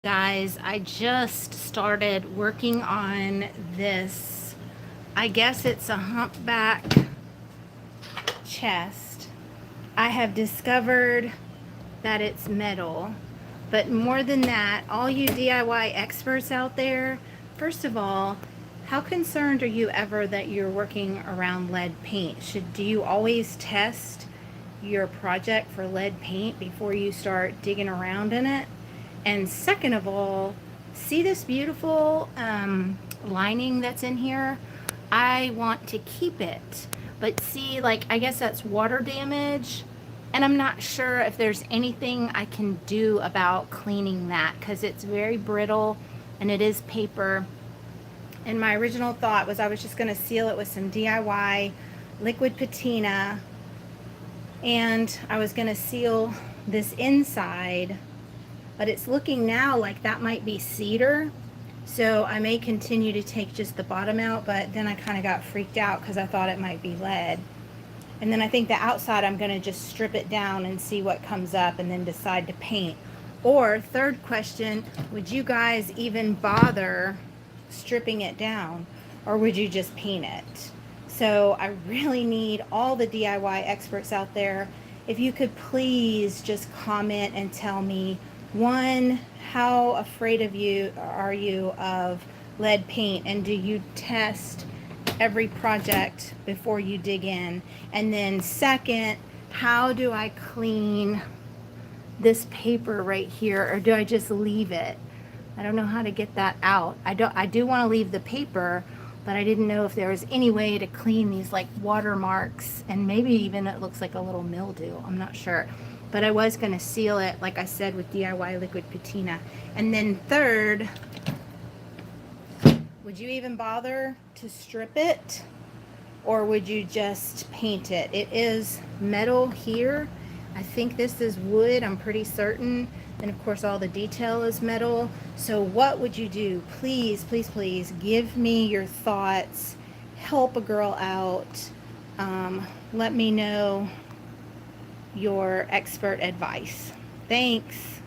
Guys, I just started working on this. I guess it's a humpback chest. I have discovered that it's metal, but more than that, all you DIY experts out there, first of all, how concerned are you ever that you're working around lead paint? Do you always test your project for lead paint before you start digging around in it? And second of all, see this beautiful lining that's in here? I want to keep it. But see, like, I guess that's water damage. And I'm not sure if there's anything I can do about cleaning that because it's very brittle and it is paper. And my original thought was I was just going to seal it with some DIY liquid patina. And I was going to seal this inside, but it's looking now like that might be cedar. So I may continue to take just the bottom out, but then I kind of got freaked out because I thought it might be lead. And then I think the outside I'm going to just strip it down and see what comes up and then decide to paint. Or third question, would you guys even bother stripping it down, or would you just paint it? So I really need all the DIY experts out there, if you could please just comment and tell me, one, how afraid are you of lead paint, and do you test every project before you dig in? And then second, how do I clean this paper right here, or do I just leave it? I don't know how to get that out. I do want to leave the paper, but I didn't know if there was any way to clean these like watermarks, and maybe even it looks like a little mildew. I'm not sure. But I was going to seal it, like I said, with DIY liquid patina. And then third, would you even bother to strip it, or would you just paint it? It is metal here. I think this is wood, I'm pretty certain. And of course all the detail is metal. So what would you do? Please, please, please give me your thoughts. Help a girl out. Let me know your expert advice. Thanks.